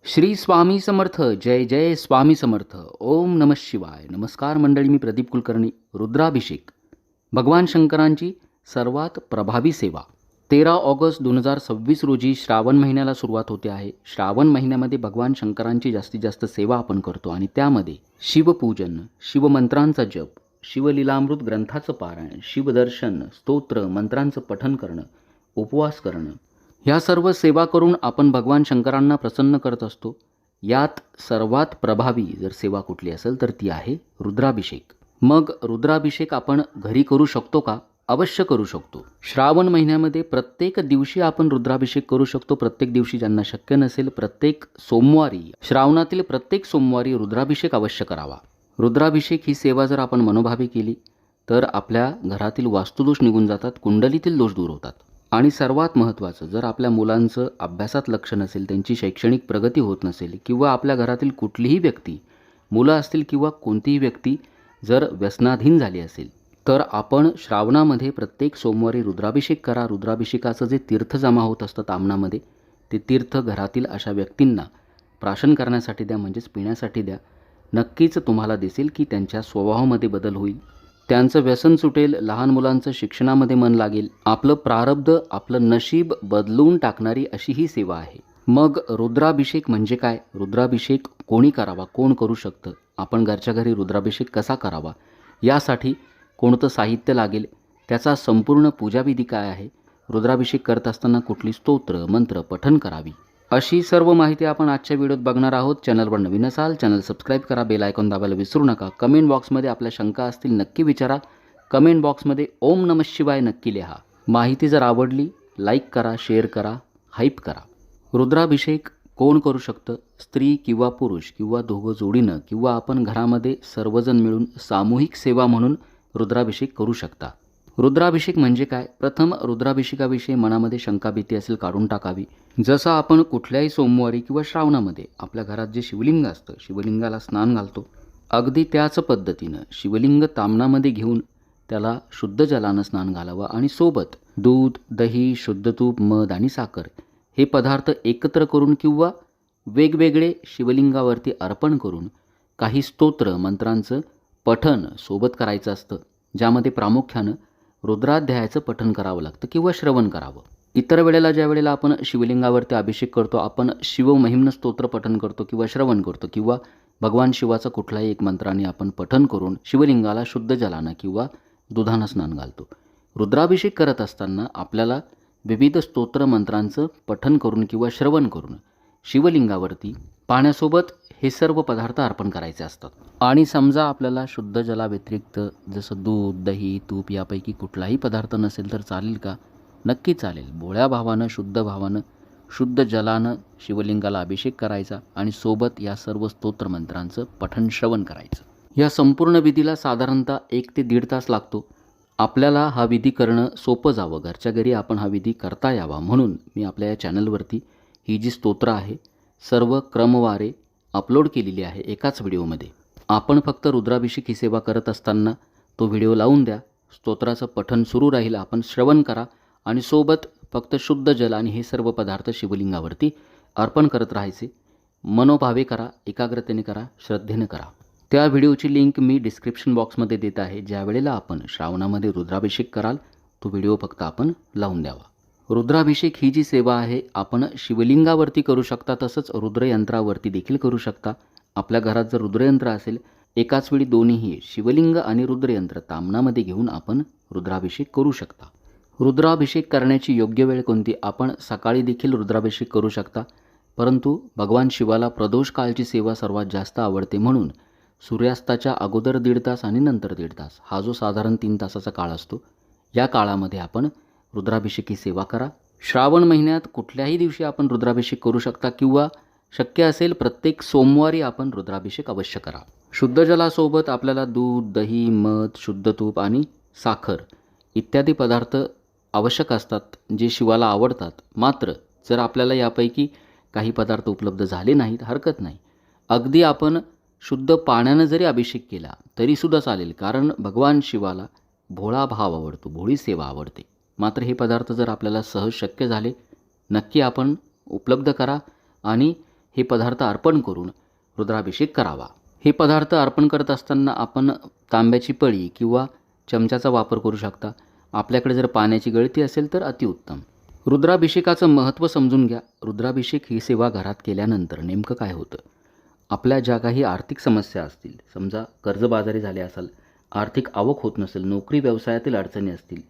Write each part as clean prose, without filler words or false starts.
श्री स्वामी समर्थ. जय जय स्वामी समर्थ. ओम नमः शिवाय. नमस्कार मंडळी, मी प्रदीप कुलकर्णी. रुद्राभिषेक भगवान शंकरांची सर्वात प्रभावी सेवा. 13 ऑगस्ट 2026 रोजी श्रावण महिन्याला सुरुवात होते आहे. श्रावण महिन्यामध्ये भगवान शंकरांची जास्तीत जास्त सेवा आपण करतो आणि त्यामध्ये शिवपूजन, शिवमंत्रांचा जप, शिवलीलामृत ग्रंथाचं पारायण, शिवदर्शन, स्तोत्र, मंत्रांचं पठण करणं, उपवास करणं, ह्या सर्व सेवा करून आपण भगवान शंकरांना प्रसन्न करत असतो. यात सर्वात प्रभावी जर सेवा कुठली असेल तर ती आहे रुद्राभिषेक. मग रुद्राभिषेक आपण घरी करू शकतो का? अवश्य करू शकतो. श्रावण महिन्यामध्ये प्रत्येक दिवशी आपण रुद्राभिषेक करू शकतो. प्रत्येक दिवशी ज्यांना शक्य नसेल, प्रत्येक सोमवारी, श्रावणातील प्रत्येक सोमवारी रुद्राभिषेक अवश्य करावा. रुद्राभिषेक ही सेवा जर आपण मनोभावे केली तर आपल्या घरातील वास्तुदोष निघून जातात, कुंडलीतील दोष दूर होतात. आणि सर्वात महत्त्वाचं, जर आपल्या मुलांचं अभ्यासात लक्ष नसेल, त्यांची शैक्षणिक प्रगती होत नसेल, किंवा आपल्या घरातील कुठलीही व्यक्ती, मुलं असतील किंवा कोणतीही व्यक्ती जर व्यसनाधीन झाली असेल, तर आपण श्रावणामध्ये प्रत्येक सोमवारी रुद्राभिषेक करा. रुद्राभिषेकाचं जे तीर्थ जमा होत असतं तामणामध्ये, ते तीर्थ घरातील अशा व्यक्तींना प्राशन करण्यासाठी द्या, म्हणजेच पिण्यासाठी द्या. नक्कीच तुम्हाला दिसेल की त्यांच्या स्वभावामध्ये बदल होईल, त्यांचं व्यसन सुटेल, लहान मुलांचं शिक्षणामध्ये मन लागेल. आपलं प्रारब्ध, आपलं नशीब बदलून टाकणारी अशी ही सेवा आहे. मग रुद्राभिषेक म्हणजे काय? रुद्राभिषेक कोणी करावा, कोण करू शकतं? आपण घरच्या घरी रुद्राभिषेक कसा करावा, यासाठी कोणतं साहित्य लागेल, त्याचा संपूर्ण पूजाविधी काय आहे, रुद्राभिषेक करत असताना कुठली स्तोत्र, मंत्र पठण करावी, अशी सर्व माहिती आपण आजच्या व्हिडिओत बघणार आहोत. चॅनलवर नवीन असाल, चॅनल सबस्क्राईब करा, बेल आयकॉन दाबायला विसरू नका. कमेंट बॉक्समध्ये आपल्या शंका असतील नक्की विचारा. कमेंट बॉक्समध्ये ओम नमः शिवाय नक्की लिहा. माहिती जर आवडली लाईक करा, शेअर करा, हाईप करा. रुद्राभिषेक कोण करू शकतं? स्त्री किंवा पुरुष किंवा दोघं जोडीनं, किंवा आपण घरामध्ये सर्वजण मिळून सामूहिक सेवा म्हणून रुद्राभिषेक करू शकता. रुद्राभिषेक म्हणजे काय? प्रथम रुद्राभिषेकाविषयी मनामध्ये शंका भीती असेल काढून टाकावी. जसं आपण कुठल्याही सोमवारी किंवा श्रावणामध्ये आपल्या घरात जे शिवलिंग असतं, शिवलिंगाला स्नान घालतो, अगदी त्याच पद्धतीनं शिवलिंग तामणामध्ये घेऊन त्याला शुद्ध जलानं स्नान घालावं आणि सोबत दूध, दही, शुद्ध तूप, मध आणि साखर हे पदार्थ एकत्र करून किंवा वेगवेगळे शिवलिंगावरती अर्पण करून काही स्तोत्र, मंत्रांचं पठण सोबत करायचं असतं, ज्यामध्ये प्रामुख्यानं रुद्राध्यायाचं पठण करावं लागतं किंवा श्रवण करावं. इतर वेळेला ज्या वेळेला आपण शिवलिंगावरती अभिषेक करतो, आपण शिवमहिम्न स्तोत्र पठण करतो किंवा श्रवण करतो, किंवा भगवान शिवाचा कुठलाही एक मंत्राने आपण पठण करून शिवलिंगाला शुद्ध जलानं किंवा दुधानं स्नान घालतो. रुद्राभिषेक करत असताना आपल्याला विविध स्तोत्र मंत्रांचं पठण करून किंवा श्रवण करून शिवलिंगावरती पाण्यासोबत हे सर्व पदार्थ अर्पण करायचे असतात. आणि समजा आपल्याला शुद्ध जलाव्यतिरिक्त जसं दूध, दही, तूप यापैकी कुठलाही पदार्थ नसेल तर चालेल का? नक्की चालेल. भोळ्या भावानं, शुद्ध भावानं, शुद्ध जलानं शिवलिंगाला अभिषेक करायचा आणि सोबत या सर्व स्तोत्र मंत्रांचं पठण श्रवण करायचं. या संपूर्ण विधीला साधारणतः 1 ते 1.5 तास लागतो. आपल्याला हा विधी करणं सोपं जावं, घरच्या घरी आपण हा विधी करता यावा, म्हणून मी आपल्या या चॅनलवरती ही जी स्तोत्र आहे सर्व क्रमवारे अपलोड केलेली आहे एकाच व्हिडिओमध्ये. आपण फक्त रुद्राभिषेक ही सेवा करत असताना तो व्हिडिओ लावून द्या, स्तोत्राचं पठण सुरू राहील, आपण श्रवण करा आणि सोबत फक्त शुद्ध जल आणि हे सर्व पदार्थ शिवलिंगावरती अर्पण करत राहायचे. मनोभावे करा, एकाग्रतेने करा, श्रद्धेने करा. त्या व्हिडिओची लिंक मी डिस्क्रिप्शन बॉक्समध्ये देत आहे. ज्या वेळेला आपण श्रावणामध्ये रुद्राभिषेक कराल तो व्हिडिओ फक्त आपण लावून द्यावा. रुद्राभिषेक ही जी सेवा आहे आपण शिवलिंगावरती करू शकता, तसंच रुद्रयंत्रावरती देखील करू शकता. आपल्या घरात जर रुद्रयंत्र असेल, एकाच वेळी दोन्हीही शिवलिंग आणि रुद्रयंत्र तामणामध्ये घेऊन आपण रुद्राभिषेक करू शकता. रुद्राभिषेक करण्याची योग्य वेळ कोणती? आपण सकाळी देखील रुद्राभिषेक करू शकता, परंतु भगवान शिवाला प्रदोष काळची सेवा सर्वात जास्त आवडते, म्हणून सूर्यास्ताच्या अगोदर 1.5 तास आणि नंतर 1.5 तास हा जो साधारण 3 तासाचा काळ असतो, या काळामध्ये आपण रुद्राभिषेक ही सेवा करा. श्रावण महिन्यात कुठल्याही दिवशी आपण रुद्राभिषेक करू शकता, किंवा शक्य असेल प्रत्येक सोमवारी आपण रुद्राभिषेक अवश्य करा. शुद्ध जलासोबत आपल्याला दूध, दही, मध, शुद्ध तूप आणि साखर इत्यादी पदार्थ आवश्यक असतात, जे शिवाला आवडतात. मात्र जर आपल्याला यापैकी काही पदार्थ उपलब्ध झाले नाहीत, हरकत नाही. अगदी आपण शुद्ध पाण्यानं जरी अभिषेक केला तरीसुद्धा चालेल, कारण भगवान शिवाला भोळा भाव आवडतो, भोळी सेवा आवडते. मात्र हे पदार्थ जर आपल्याला सहज शक्य झाले, नक्की आपण उपलब्ध करा आणि हे पदार्थ अर्पण करून रुद्राभिषेक करावा. हे पदार्थ अर्पण करत असताना आपण तांब्याची पळी किंवा चमच्याचा वापर करू शकता. आपल्याकडे जर पाण्याची गळती असेल तर अतिउत्तम. रुद्राभिषेकाचं महत्त्व समजून घ्या. रुद्राभिषेक ही सेवा घरात केल्यानंतर नेमकं काय होतं? आपल्या ज्या काही आर्थिक समस्या असतील, समजा कर्जबाजारी झाले असाल, आर्थिक आवक होत नसेल, नोकरी व्यवसायातील अडचणी असतील,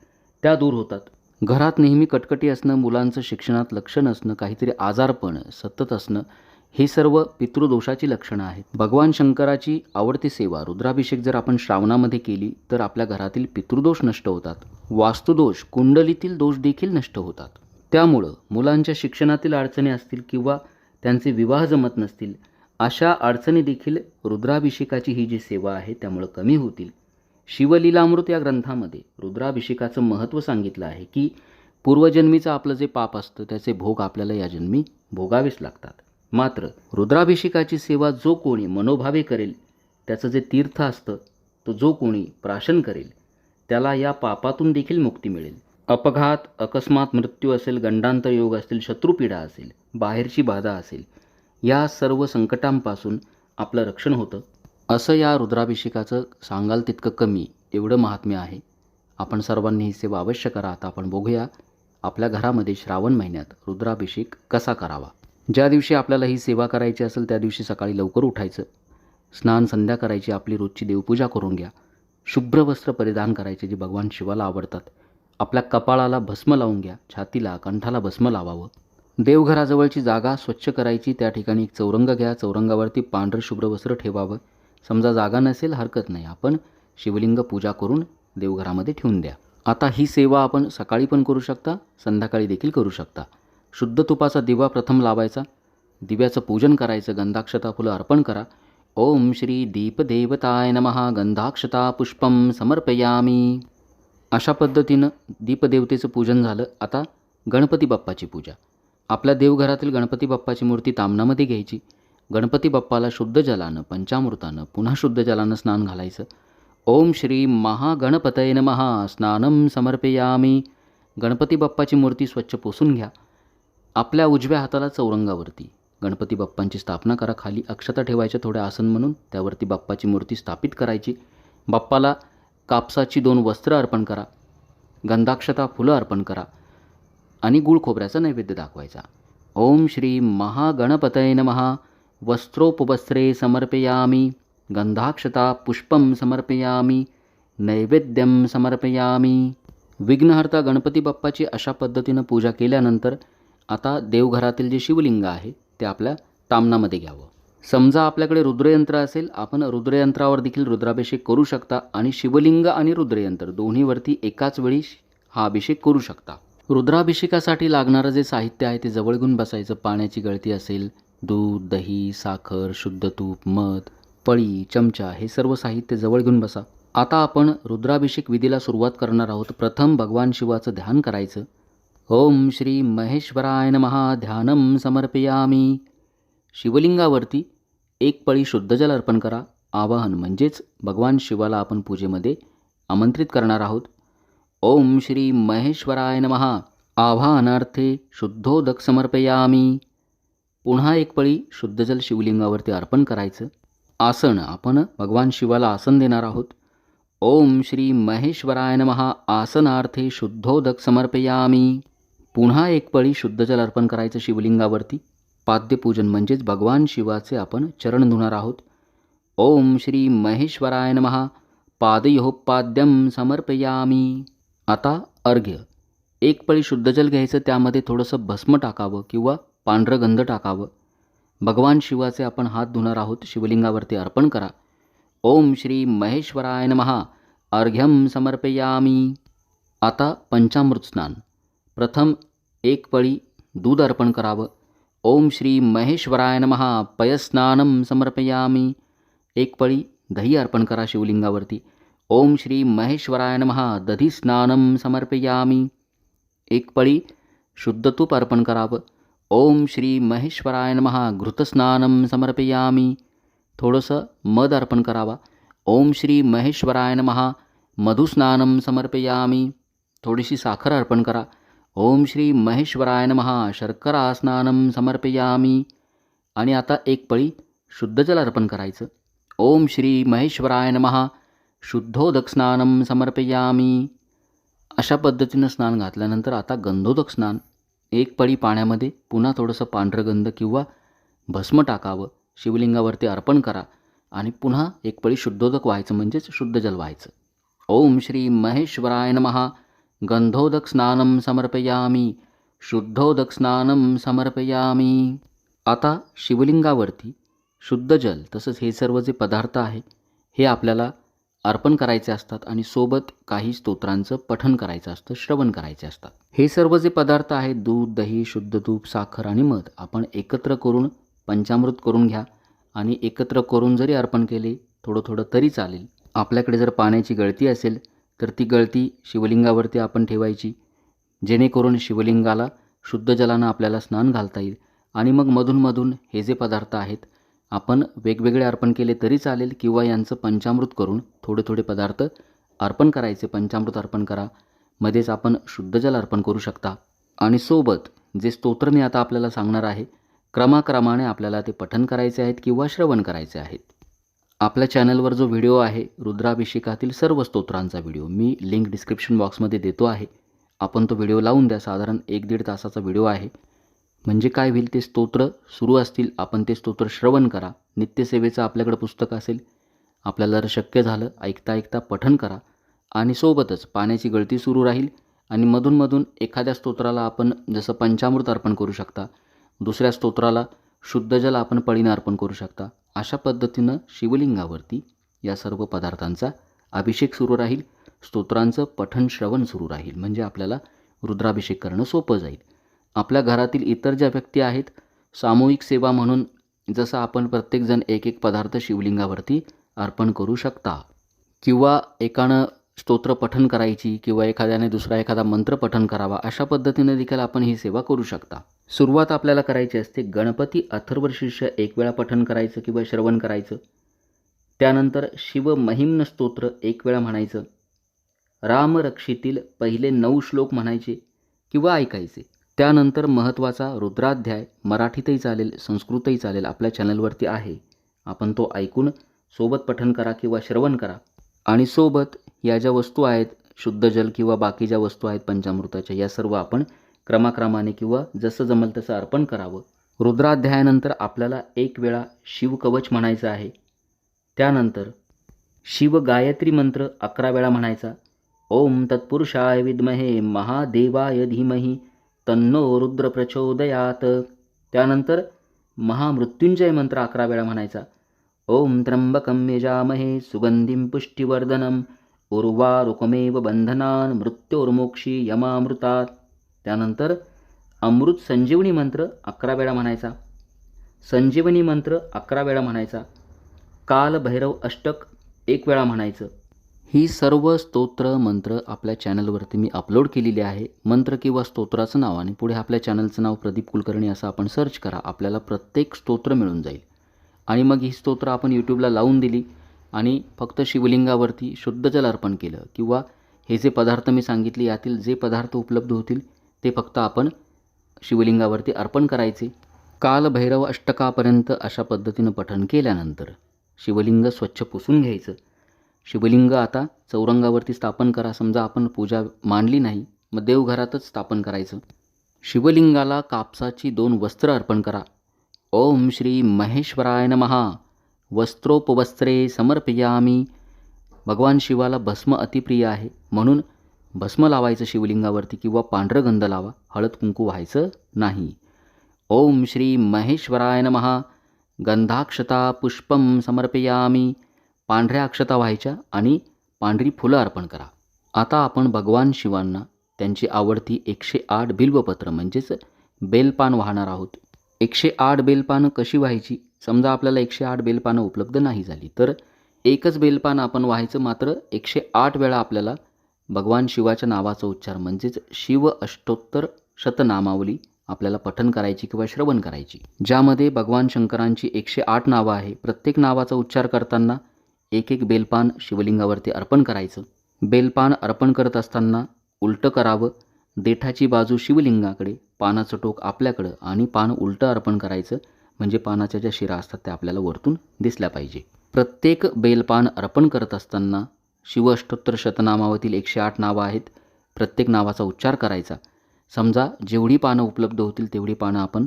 त्या दूर होतात. घरात नेहमी कटकटी असणं, मुलांचं शिक्षणात लक्ष नसणं, काहीतरी आजारपण सतत असणं, हे सर्व पितृदोषाची लक्षणं आहेत. भगवान शंकराची आवडती सेवा रुद्राभिषेक जर आपण श्रावणामध्ये केली तर आपल्या घरातील पितृदोष नष्ट होतात. वास्तुदोष, कुंडलीतील दोष देखील नष्ट होतात. त्यामुळं मुलांच्या शिक्षणातील अडचणी असतील किंवा त्यांचे विवाह जमत नसतील, अशा अडचणी देखील रुद्राभिषेकाची ही जी सेवा आहे त्यामुळं कमी होतील. शिवलीलामृत या ग्रंथामध्ये रुद्राभिषेकाचं महत्त्व सांगितलं आहे की पूर्वजन्मीचं आपलं जे पाप असतं त्याचे भोग आपल्याला या जन्मी भोगावेच लागतात. मात्र रुद्राभिषेकाची सेवा जो कोणी मनोभावे करेल, त्याचं जे तीर्थ असतं तो जो कोणी प्राशन करेल त्याला या पापातून देखील मुक्ती मिळेल. अपघात, अकस्मात मृत्यू असेल, गंडांतर योग असतील, शत्रुपीडा असेल, बाहेरची बाधा असेल, या सर्व संकटांपासून आपलं रक्षण होतं. असं या रुद्राभिषेकाचं सांगाल तितकं कमी, एवढं महात्म्य आहे. आपण सर्वांनी ही सेवा अवश्य करा. आता आपण बघूया आपल्या घरामध्ये श्रावण महिन्यात रुद्राभिषेक कसा करावा. ज्या दिवशी आपल्याला ही सेवा करायची असेल त्या दिवशी सकाळी लवकर उठायचं, स्नान संध्या करायची, आपली रोजची देवपूजा करून घ्या, शुभ्र वस्त्र परिधान करायचे जे भगवान शिवाला आवडतात, आपल्या कपाळाला भस्म लावून घ्या, छातीला कंठाला भस्म लावावं. देवघराजवळची जागा स्वच्छ करायची, त्या ठिकाणी एक चौरंग घ्या, चौरंगावरती पांढरं शुभ्र वस्त्र ठेवावं. समजा जागा नसेल हरकत नाही, आपण शिवलिंग पूजा करून देवघरामध्ये ठेवून द्या. आता ही सेवा आपण सकाळी पण करू शकता, संध्याकाळी देखील करू शकता. शुद्ध तुपाचा दिवा प्रथम लावायचा, दिव्याचं पूजन करायचं, गंधाक्षता फुलं अर्पण करा. ओम श्री दीपदेवताय नमः गंधाक्षता पुष्पम समर्पयामी. अशा पद्धतीनं दीपदेवतेचं पूजन झालं. आता गणपती बाप्पाची पूजा. आपल्या देवघरातील गणपती बाप्पाची मूर्ती तामणामध्ये घ्यायची. गणपती बाप्पाला शुद्ध जलानं, पंचामृतानं, पुन्हा शुद्ध जलानं स्नान घालायचं. ओम श्री महागणपतये नमः स्नानम समर्पयामी. गणपती बाप्पाची मूर्ती स्वच्छ पुसून घ्या. आपल्या उजव्या हाताला चौरंगावरती गणपती बाप्पांची स्थापना करा. खाली अक्षता ठेवायच्या थोड्या आसन म्हणून, त्यावरती बाप्पाची मूर्ती स्थापित करायची. बाप्पाला कापसाची 2 वस्त्र अर्पण करा, गंधाक्षता फुलं अर्पण करा आणि गुळ खोबऱ्याचा नैवेद्य दाखवायचा. ओम श्री महागणपतये नमः वस्त्रोपवस्त्रे समर्पयामी गंधाक्षता पुष्पम समर्पयामी नैवेद्यम समर्पयामी. विघ्नहर्ता गणपती बाप्पाची अशा पद्धतीनं पूजा केल्यानंतर आता देवघरातील जे शिवलिंग आहे ते आपल्या तामणामध्ये घ्यावं. समजा आपल्याकडे रुद्रयंत्र असेल, आपण रुद्रयंत्रावर देखील रुद्राभिषेक करू शकता आणि शिवलिंग आणि रुद्रयंत्र दोन्हीवरती एकाच वेळी हा अभिषेक करू शकता. रुद्राभिषेकासाठी लागणारं जे साहित्य आहे ते जवळ घेऊन बसायचं. पाण्याची गळती असेल, दूध, दही, साखर, शुद्ध तूप, मध, पळी, चमचा, हे सर्व साहित्य जवळ घेऊन बसा. आता आपण रुद्राभिषेक विधीला सुरुवात करणार आहोत. प्रथम भगवान शिवाचं ध्यान करायचं. ओम श्री महेश्वराय नमः ध्यानम समर्पयामी. शिवलिंगावरती 1 पळी शुद्ध जल अर्पण करा. आवाहन म्हणजेच भगवान शिवाला आपण पूजेमध्ये आमंत्रित करणार आहोत. ओम श्री महेश्वराय नमः आवाहनार्थे शुद्धोदक समर्पयामी. पुन्हा 1 पळी शुद्ध जल शिवलिंगावरती अर्पण करायचं. आसन, आपण भगवान शिवाला आसन देणार आहोत. ओम श्री महेश्वराय नमः आसनार्थे शुद्धोदक समर्पयामी. पुन्हा 1 पळी शुद्ध जल अर्पण करायचं शिवलिंगावरती. पाद्यपूजन म्हणजेच भगवान शिवाचे आपण चरण धुणार आहोत. ओम श्री महेश्वराय नमः पादयोः पाद्यम समर्पयामी. आता अर्घ्य. 1 पळी शुद्ध जल घ्यायचं, त्यामध्ये थोडंसं भस्म टाकावं किंवा पांढरं गंध टाकावं. भगवान शिवाचे आपण हात धुणार आहोत, शिवलिंगावरती अर्पण करा. ओम श्री महेश्वराय नमः अर्घ्यम समर्पयामी. आता पंचामृत स्नान. प्रथम 1 पळी दूध अर्पण करावं. ओम श्री महेश्वराय नमः पयस्नानम समर्पयामी. 1 पळी दही अर्पण करा शिवलिंगावरती. ओम श्री महेश्वराय नमः दधी स्नानम समर्पयामी. 1 पळी शुद्ध तूप अर्पण करावं. ओम श्री महेश्वराय नमः घृतस्नानम समर्पयामी. थोडंसं मध अर्पण करावा. ओम श्री महेश्वराय नमः मधुस्नानम समर्पयामी. थोडीशी साखर अर्पण करा. ओम श्री महेश्वराय नमः शर्करा स्नानम समर्पयामी. आणि आता एक पळी शुद्ध जल अर्पण करायचं. ओम श्री महेश्वराय नमः. शुद्धोदक स्नानं समर्पयामी. अशा पद्धतीनं स्नान घातल्यानंतर आता गंधोदक स्नान. एक पळी पाण्यामध्ये पुन्हा थोडंसं पांढरं गंध किंवा भस्म टाकावं, शिवलिंगावरती अर्पण करा आणि पुन्हा एक पळी शुद्धोदक व्हायचं, म्हणजेच शुद्ध जल व्हायचं. ओम श्री महेश्वराय नमः. गंधोदक स्नानं समर्पयामी. शुद्धोदक स्नानं समर्पयामी. आता शिवलिंगावरती शुद्ध जल तसंच हे सर्व जे पदार्थ आहे हे आपल्याला अर्पण करायचे असतात आणि सोबत काही स्तोत्रांचं पठण करायचं असतं, श्रवण करायचे असतात. हे सर्व जे पदार्थ आहेत, दूध, दही, शुद्ध तूप, साखर आणि मध, आपण एकत्र करून पंचामृत करून घ्या आणि एकत्र करून जरी अर्पण केले थोडं थोडं तरी चालेल. आपल्याकडे जर पाण्याची गळती असेल तर ती गळती शिवलिंगावरती आपण ठेवायची, जेणेकरून शिवलिंगाला शुद्ध जलानं आपल्याला स्नान घालता येईल. आणि मग मधून हे जे पदार्थ आहेत आपण वेगवेगळे अर्पण केले तरी चालेल किंवा यांचं पंचामृत करून थोडे थोडे पदार्थ अर्पण करायचे. पंचामृत अर्पण करा, मध्येच आपण शुद्ध जल अर्पण करू शकता. आणि सोबत जे स्तोत्र मी आता आपल्याला सांगणार आहे क्रमाक्रमाने आपल्याला ते पठण करायचे आहेत किंवा श्रवण करायचे आहेत. आपल्या चॅनलवर जो व्हिडिओ आहे रुद्राभिषेकातील सर्व स्तोत्रांचा व्हिडिओ मी लिंक डिस्क्रिप्शन बॉक्समध्ये देतो आहे. आपण तो व्हिडिओ लावून द्या. साधारण 1-1.5 तासाचा व्हिडिओ आहे. म्हणजे काय होईल, ते स्तोत्र सुरू असतील, आपण ते स्तोत्र श्रवण करा. नित्यसेवेचं आपल्याकडे पुस्तक असेल, आपल्याला जर शक्य झालं ऐकता ऐकता पठण करा. आणि सोबतच पाण्याची गळती सुरू राहील आणि मधून एखाद्या स्तोत्राला आपण जसं पंचामृत अर्पण करू शकता, दुसऱ्या स्तोत्राला शुद्ध जल आपण पळीनं अर्पण करू शकता. अशा पद्धतीनं शिवलिंगावरती या सर्व पदार्थांचा अभिषेक सुरू राहील, स्तोत्रांचं पठण श्रवण सुरू राहील. म्हणजे आपल्याला रुद्राभिषेक करणं सोपं जाईल. आपल्या घरातील इतर ज्या व्यक्ती आहेत, सामूहिक सेवा म्हणून जसं आपण प्रत्येकजण एक एक पदार्थ शिवलिंगावरती अर्पण करू शकता किंवा एकानं स्तोत्र पठण करायची किंवा एखाद्याने दुसरा एखादा मंत्र पठण करावा, अशा पद्धतीने देखील आपण ही सेवा करू शकता. सुरुवात आपल्याला करायची असते. गणपती अथर्वशीर्ष 1 वेळा पठण करायचं किंवा श्रवण करायचं. त्यानंतर शिव महिम्न स्तोत्र 1 वेळा म्हणायचं. रामरक्षीतील पहिले 9 श्लोक म्हणायचे किंवा ऐकायचे. त्यानंतर महत्त्वाचा रुद्राध्याय, मराठीतही चालेल संस्कृतही चालेल, आपल्या चॅनलवरती आहे, आपण तो ऐकून सोबत पठण करा किंवा श्रवण करा. आणि सोबत या ज्या वस्तू आहेत, शुद्ध जल किंवा बाकी ज्या वस्तू आहेत पंचामृताच्या, या सर्व आपण क्रमाक्रमाने किंवा जसं जमल तसं अर्पण करावं. रुद्राध्यायानंतर आपल्याला 1 वेळा शिवकवच म्हणायचं आहे. त्यानंतर शिव गायत्री मंत्र 11 वेळा म्हणायचा. ओम तत्पुरुषाय विद्महे महादेवाय धीमहि तन्नो रुद्र प्रचोदयात. त्यानंतर महामृत्युंजय मंत्र 11 वेळा म्हणायचा. ओम त्र्यंबकं यजामहे सुगंधिं पुष्टिवर्धनम उर्वारुकमेव बंधनान् मृत्योर्मोक्षी यमामृतात्. त्यानंतर अमृत संजीवनी मंत्र 11 वेळा म्हणायचा. संजीवनी मंत्र 11 वेळा म्हणायचा. काल भैरव अष्टक 1 वेळा म्हणायचं. ही सर्व स्तोत्र मंत्र आपल्या चॅनलवरती मी अपलोड केलेली आहे. मंत्र किंवा स्तोत्राचं नाव आणि पुढे आपल्या चॅनलचं नाव प्रदीप कुलकर्णी असं आपण सर्च करा, आपल्याला प्रत्येक स्तोत्र मिळून जाईल. आणि मग ही स्तोत्र आपण यूट्यूबला लावून दिली आणि फक्त शिवलिंगावरती शुद्ध जल अर्पण केलं किंवा हे जे पदार्थ मी सांगितले यातील जे पदार्थ उपलब्ध होतील ते फक्त आपण शिवलिंगावरती अर्पण करायचे. काल भैरव अष्टकापर्यंत अशा पद्धतीनं पठण केल्यानंतर शिवलिंग स्वच्छ पुसून घ्यायचं. शिवलिंग आता चौरंगावरती स्थापन करा. समजा आपण पूजा मांडली नाही, मग देवघरातच स्थापन करायचं. शिवलिंगाला कापसाची 2 वस्त्र अर्पण करा. ओम श्री महेश्वराय नमः. वस्त्रोपवस्त्रे समर्पयामी. भगवान शिवाला भस्म अतिप्रिय आहे म्हणून भस्म लावायचं शिवलिंगावरती किंवा पांढरं गंध लावा, हळद कुंकू व्हायचं नाही. ओम श्री महेश्वराय नमः. गंधाक्षता पुष्पम समर्पयामी. पांढऱ्या अक्षता व्हायच्या आणि पांढरी फुलं अर्पण करा. आता आपण भगवान शिवांना त्यांची आवडती 108 बिल्वपत्र म्हणजेच बेलपान वाहणार आहोत. 108 बेलपानं कशी व्हायची? समजा आपल्याला 108 बेलपानं उपलब्ध नाही झाली तर एकच बेलपान आपण व्हायचं, मात्र 108 वेळा आपल्याला भगवान शिवाच्या नावाचा उच्चार म्हणजेच शिव अष्टोत्तर शतनामावली आपल्याला पठण करायची किंवा श्रवण करायची, ज्यामध्ये भगवान शंकरांची 108 नावं आहे. प्रत्येक नावाचा उच्चार करताना एक एक बेलपान शिवलिंगावरती अर्पण करायचं. बेलपान अर्पण करत असताना उलटं करावं. देठाची बाजू शिवलिंगाकडे, पानाचं टोक आपल्याकडं आणि पान उलटं अर्पण करायचं. म्हणजे पानाच्या ज्या शिरा असतात त्या आपल्याला वरतून दिसल्या पाहिजे. प्रत्येक बेलपान अर्पण करत असताना शिवअष्टोत्तर शतनामावतील 108 नावं आहेत. प्रत्येक नावाचा उच्चार करायचा. समजा जेवढी पानं उपलब्ध होतील तेवढी पानं आपण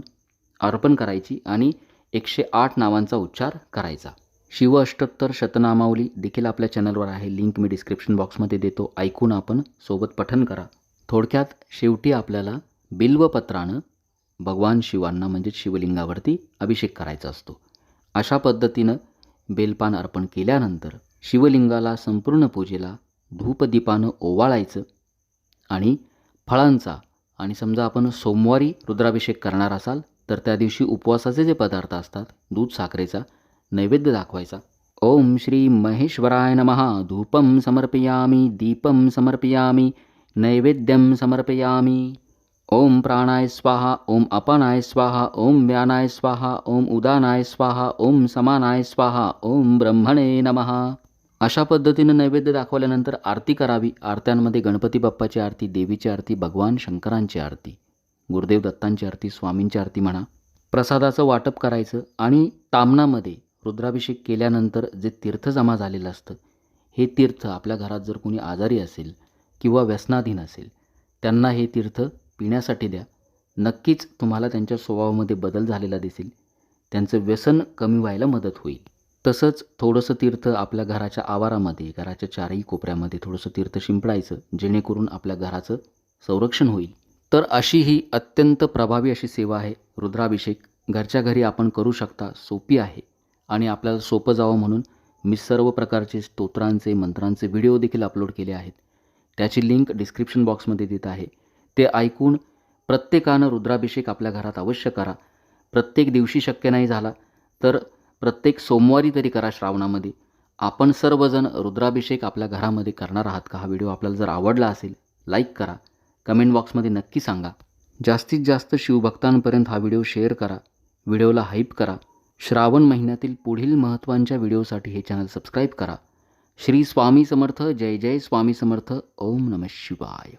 अर्पण करायची आणि 108 नावांचा उच्चार करायचा. शिवअष्टोत्तर शतनामावली देखील आपल्या चॅनलवर आहे. लिंक मी डिस्क्रिप्शन बॉक्समध्ये देतो. ऐकून आपण सोबत पठण करा. थोडक्यात शेवटी आपल्याला बिल्वपत्रानं भगवान शिवांना म्हणजेच शिवलिंगावरती अभिषेक करायचा असतो. अशा पद्धतीनं बेलपान अर्पण केल्यानंतर शिवलिंगाला संपूर्ण पूजेला धूपदीपानं ओवाळायचं आणि फळांचा आणि समजा आपण सोमवारी रुद्राभिषेक करणार असाल तर त्या दिवशी उपवासाचे जे पदार्थ असतात दूध साखरेचा नैवेद्य दाखवायचा. ओम श्री महेश्वराय नमः. धूपम समर्पयामी, दीपम समर्पयामी, नैवेद्यम समर्पयामी. ओम प्राणाय स्वाहा, ओम अपानाय स्वाहा, ओम व्यानाय स्वाहा, ओम उदानाय स्वाहा, ओम समानाय स्वाहा, ओम ब्रह्मणे नमः. अशा पद्धतीनं नैवेद्य दाखवल्यानंतर आरती करावी. आरत्यांमध्ये गणपती बाप्पाची आरती, देवीची आरती, भगवान शंकरांची आरती, गुरुदेव दत्तांची आरती, स्वामींची आरती म्हणा. प्रसादाचं वाटप करायचं आणि तामनामध्ये रुद्राभिषेक केल्यानंतर जे तीर्थ जमा झालेलं असतं हे तीर्थ आपल्या घरात जर कोणी आजारी असेल किंवा व्यसनाधीन असेल त्यांना हे तीर्थ पिण्यासाठी द्या. नक्कीच तुम्हाला त्यांच्या स्वभावामध्ये बदल झालेला दिसेल. त्यांचं व्यसन कमी व्हायला मदत होईल. तसंच थोडंसं तीर्थ आपल्या घराच्या आवारामध्ये, घराच्या चारही कोपऱ्यामध्ये थोडंसं तीर्थ शिंपडायचं जेणेकरून आपल्या घराचं संरक्षण होईल. तर अशी ही अत्यंत प्रभावी अशी सेवा आहे रुद्राभिषेक. घरच्या घरी आपण करू शकता. सोपी आहे आणि आपल्याला सोपं जावं म्हणून मी सर्व प्रकारचे स्तोत्रांचे मंत्रांचे व्हिडिओ देखील अपलोड केले आहेत. त्याची लिंक डिस्क्रिप्शन बॉक्समध्ये देत आहे. ते ऐकून प्रत्येकानं रुद्राभिषेक आपल्या घरात अवश्य करा. प्रत्येक दिवशी शक्य नाही झाला तर प्रत्येक सोमवारी तरी करा श्रावणामध्ये. आपण सर्वजण रुद्राभिषेक आपल्या घरामध्ये करणार आहात का? हा व्हिडिओ आपल्याला जर आवडला असेल लाईक करा. कमेंट बॉक्समध्ये नक्की सांगा. जास्तीत जास्त शिवभक्तांपर्यंत हा व्हिडिओ शेअर करा. व्हिडिओला हाईप करा. श्रावण महिन्यातील पुढील महत्त्वांच्या व्हिडिओसाठी हे चॅनल सबस्क्राईब करा. श्री स्वामी समर्थ. जय जय स्वामी समर्थ. ओम नमः शिवाय.